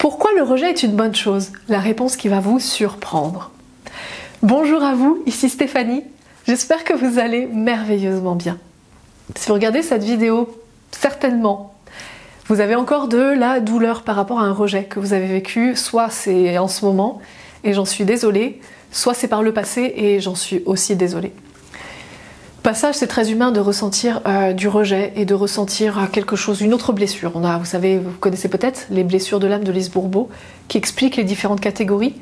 Pourquoi le rejet est une bonne chose? La réponse qui va vous surprendre. Bonjour à vous, ici Stéphanie. J'espère que vous allez merveilleusement bien. Si vous regardez cette vidéo, certainement, vous avez encore de la douleur par rapport à un rejet que vous avez vécu. Soit c'est en ce moment, et j'en suis désolée, soit c'est par le passé, et j'en suis aussi désolée. Passage, c'est très humain de ressentir du rejet et de ressentir quelque chose, une autre blessure. On a, vous savez, vous connaissez peut-être les blessures de l'âme de Lise Bourbeau, qui expliquent les différentes catégories.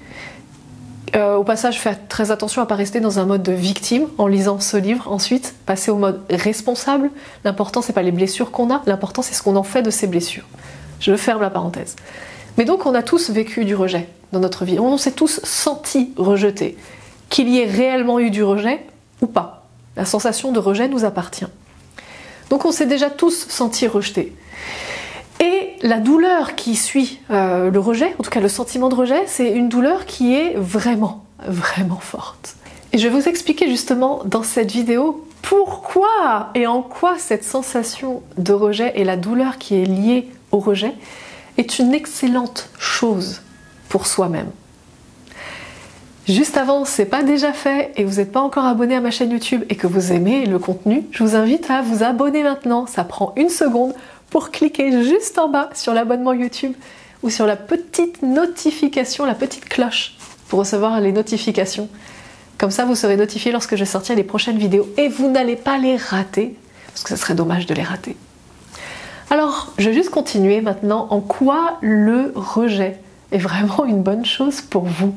Au passage, faites très attention à ne pas rester dans un mode de victime en lisant ce livre. Ensuite, passer au mode responsable. L'important, c'est pas les blessures qu'on a, l'important, c'est ce qu'on en fait de ces blessures. Je ferme la parenthèse. Mais donc, on a tous vécu du rejet dans notre vie. On s'est tous sentis rejetés. Qu'il y ait réellement eu du rejet ou pas. La sensation de rejet nous appartient. Donc on s'est déjà tous sentis rejetés. Et la douleur qui suit le rejet, en tout cas le sentiment de rejet, c'est une douleur qui est vraiment, vraiment forte. Et je vais vous expliquer justement dans cette vidéo pourquoi et en quoi cette sensation de rejet et la douleur qui est liée au rejet est une excellente chose pour soi-même. Juste avant, c'est pas déjà fait et vous n'êtes pas encore abonné à ma chaîne YouTube et que vous aimez le contenu, je vous invite à vous abonner maintenant. Ça prend une seconde pour cliquer juste en bas sur l'abonnement YouTube ou sur la petite notification, la petite cloche pour recevoir les notifications. Comme ça, vous serez notifié lorsque je sortirai les prochaines vidéos et vous n'allez pas les rater parce que ce serait dommage de les rater. Alors, je vais juste continuer maintenant en quoi le rejet est vraiment une bonne chose pour vous.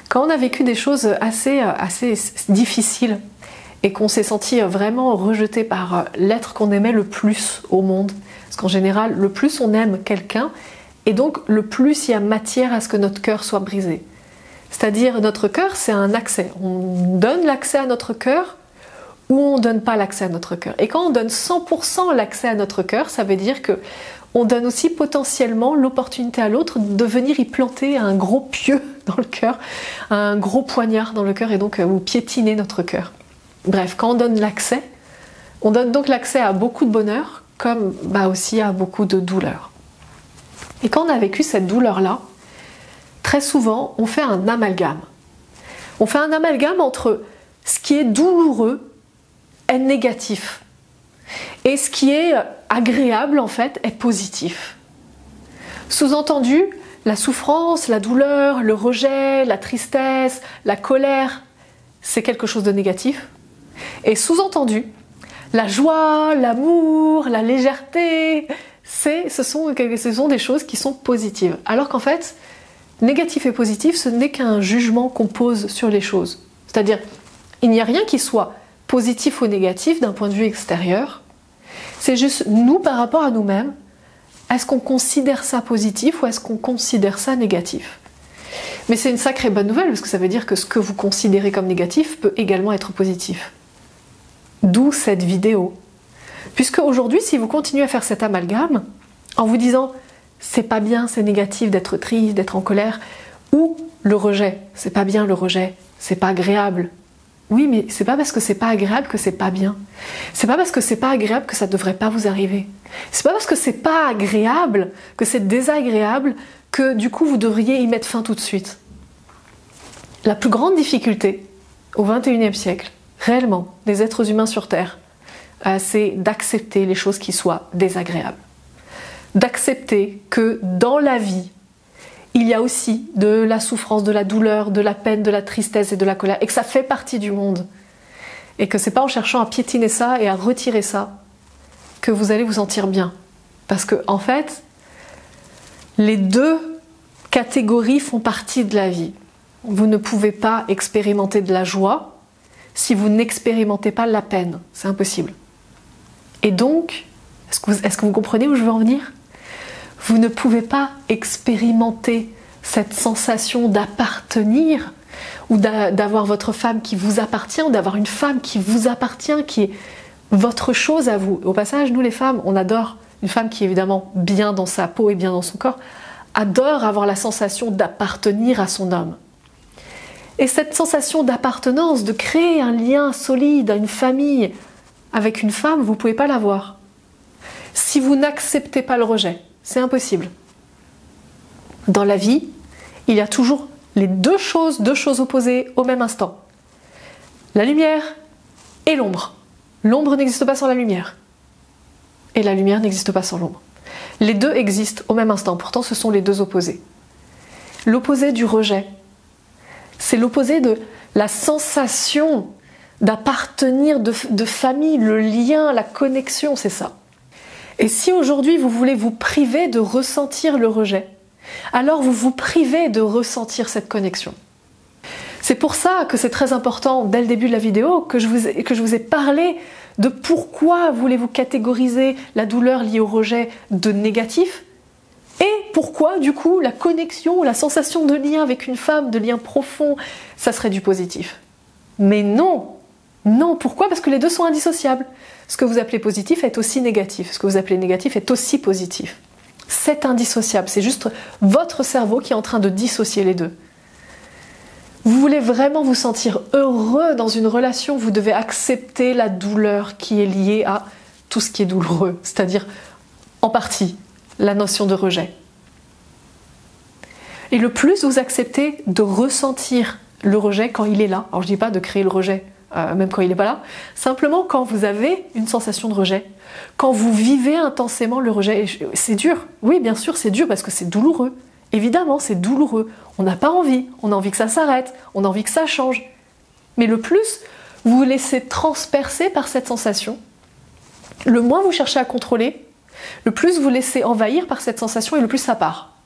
Quand on a vécu des choses assez difficiles et qu'on s'est senti vraiment rejeté par l'être qu'on aimait le plus au monde, parce qu'en général, le plus on aime quelqu'un, et donc le plus il y a matière à ce que notre cœur soit brisé. C'est-à-dire, notre cœur, c'est un accès. On donne l'accès à notre cœur ou on ne donne pas l'accès à notre cœur. Et quand on donne 100% l'accès à notre cœur, ça veut dire que on donne aussi potentiellement l'opportunité à l'autre de venir y planter un gros pieu dans le cœur, un gros poignard dans le cœur et donc ou piétiner notre cœur. Bref, quand on donne l'accès, on donne donc l'accès à beaucoup de bonheur comme aussi à beaucoup de douleur. Et quand on a vécu cette douleur-là, très souvent on fait un amalgame. On fait un amalgame entre ce qui est douloureux est négatif. Et ce qui est agréable, en fait, est positif. Sous-entendu, la souffrance, la douleur, le rejet, la tristesse, la colère, c'est quelque chose de négatif. Et sous-entendu, la joie, l'amour, la légèreté, ce sont des choses qui sont positives. Alors qu'en fait, négatif et positif, ce n'est qu'un jugement qu'on pose sur les choses. C'est-à-dire, il n'y a rien qui soit positif ou négatif d'un point de vue extérieur. C'est juste nous par rapport à nous-mêmes. Est-ce qu'on considère ça positif ou est-ce qu'on considère ça négatif? Mais c'est une sacrée bonne nouvelle parce que ça veut dire que ce que vous considérez comme négatif peut également être positif. D'où cette vidéo. Puisque aujourd'hui, si vous continuez à faire cet amalgame en vous disant c'est pas bien, c'est négatif d'être triste, d'être en colère, ou le rejet, c'est pas bien le rejet, c'est pas agréable. Oui, mais c'est pas parce que c'est pas agréable que c'est pas bien. C'est pas parce que c'est pas agréable que ça devrait pas vous arriver. C'est pas parce que c'est pas agréable que c'est désagréable que du coup vous devriez y mettre fin tout de suite. La plus grande difficulté au XXIe siècle, réellement, des êtres humains sur Terre, c'est d'accepter les choses qui soient désagréables. D'accepter que dans la vie, il y a aussi de la souffrance, de la douleur, de la peine, de la tristesse et de la colère, et que ça fait partie du monde. Et que c'est pas en cherchant à piétiner ça et à retirer ça que vous allez vous sentir bien. Parce que, en fait, les deux catégories font partie de la vie. Vous ne pouvez pas expérimenter de la joie si vous n'expérimentez pas la peine. C'est impossible. Et donc, est-ce que vous comprenez où je veux en venir ? Vous ne pouvez pas expérimenter cette sensation d'appartenir ou d'avoir votre femme qui vous appartient ou d'avoir une femme qui vous appartient, qui est votre chose à vous. Au passage, nous les femmes, on adore une femme qui est évidemment bien dans sa peau et bien dans son corps, adore avoir la sensation d'appartenir à son homme. Et cette sensation d'appartenance, de créer un lien solide, une famille avec une femme, vous ne pouvez pas l'avoir. Si vous n'acceptez pas le rejet, c'est impossible. Dans la vie, il y a toujours les deux choses opposées au même instant. La lumière et l'ombre. L'ombre n'existe pas sans la lumière. Et la lumière n'existe pas sans l'ombre. Les deux existent au même instant, pourtant ce sont les deux opposés. L'opposé du rejet, c'est l'opposé de la sensation d'appartenir, de famille, le lien, la connexion, c'est ça. Et si aujourd'hui vous voulez vous priver de ressentir le rejet, alors vous vous privez de ressentir cette connexion. C'est pour ça que c'est très important, dès le début de la vidéo, que je vous ai parlé de pourquoi voulez-vous catégoriser la douleur liée au rejet de négatif, et pourquoi, du coup, la connexion ou la sensation de lien avec une femme, de lien profond, ça serait du positif. Mais non! Non, pourquoi? Parce que les deux sont indissociables. Ce que vous appelez positif est aussi négatif, ce que vous appelez négatif est aussi positif. C'est indissociable, c'est juste votre cerveau qui est en train de dissocier les deux. Vous voulez vraiment vous sentir heureux dans une relation, vous devez accepter la douleur qui est liée à tout ce qui est douloureux, c'est-à-dire en partie la notion de rejet. Et le plus vous acceptez de ressentir le rejet quand il est là, alors je ne dis pas de créer le rejet même quand il n'est pas là, simplement quand vous avez une sensation de rejet, quand vous vivez intensément le rejet, c'est dur, oui bien sûr c'est dur parce que c'est douloureux, évidemment c'est douloureux, on n'a pas envie, on a envie que ça s'arrête, on a envie que ça change, mais le plus vous vous laissez transpercer par cette sensation, le moins vous cherchez à contrôler, le plus vous laissez envahir par cette sensation et le plus ça part.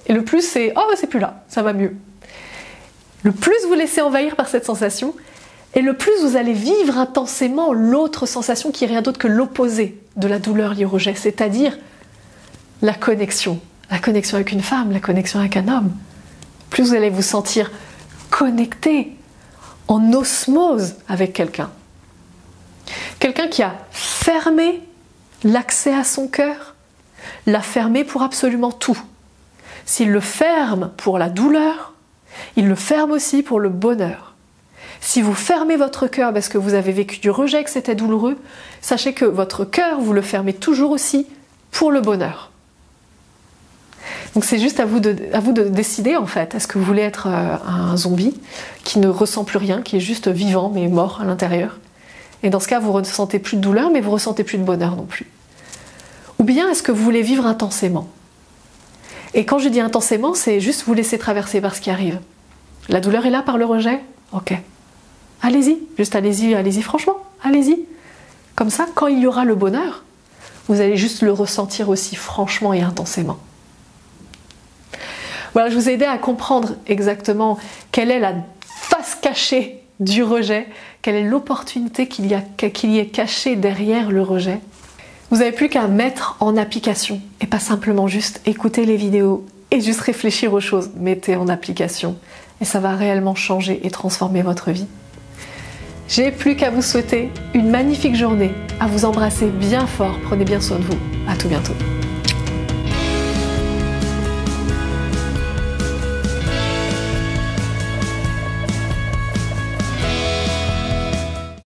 Et le plus c'est « oh c'est plus là, ça va mieux ». Le plus vous laissez envahir par cette sensation, et le plus vous allez vivre intensément l'autre sensation qui est rien d'autre que l'opposé de la douleur liée au rejet, c'est-à-dire la connexion avec une femme, la connexion avec un homme. Plus vous allez vous sentir connecté, en osmose avec quelqu'un. Quelqu'un qui a fermé l'accès à son cœur, l'a fermé pour absolument tout. S'il le ferme pour la douleur, il le ferme aussi pour le bonheur. Si vous fermez votre cœur parce que vous avez vécu du rejet, que c'était douloureux, sachez que votre cœur, vous le fermez toujours aussi pour le bonheur. Donc c'est juste à vous de décider en fait. Est-ce que vous voulez être un zombie qui ne ressent plus rien, qui est juste vivant mais mort à l'intérieur? Et dans ce cas, vous ne ressentez plus de douleur mais vous ne ressentez plus de bonheur non plus. Ou bien est-ce que vous voulez vivre intensément? Et quand je dis intensément, c'est juste vous laisser traverser par ce qui arrive. La douleur est là par le rejet? Ok. Allez-y, juste allez-y franchement, allez-y. Comme ça, quand il y aura le bonheur, vous allez juste le ressentir aussi franchement et intensément. Voilà, je vous ai aidé à comprendre exactement quelle est la face cachée du rejet, quelle est l'opportunité qu'il y est cachée derrière le rejet. Vous n'avez plus qu'à mettre en application et pas simplement juste écouter les vidéos et juste réfléchir aux choses. Mettez en application et ça va réellement changer et transformer votre vie. J'ai plus qu'à vous souhaiter une magnifique journée, à vous embrasser bien fort, prenez bien soin de vous. À tout bientôt.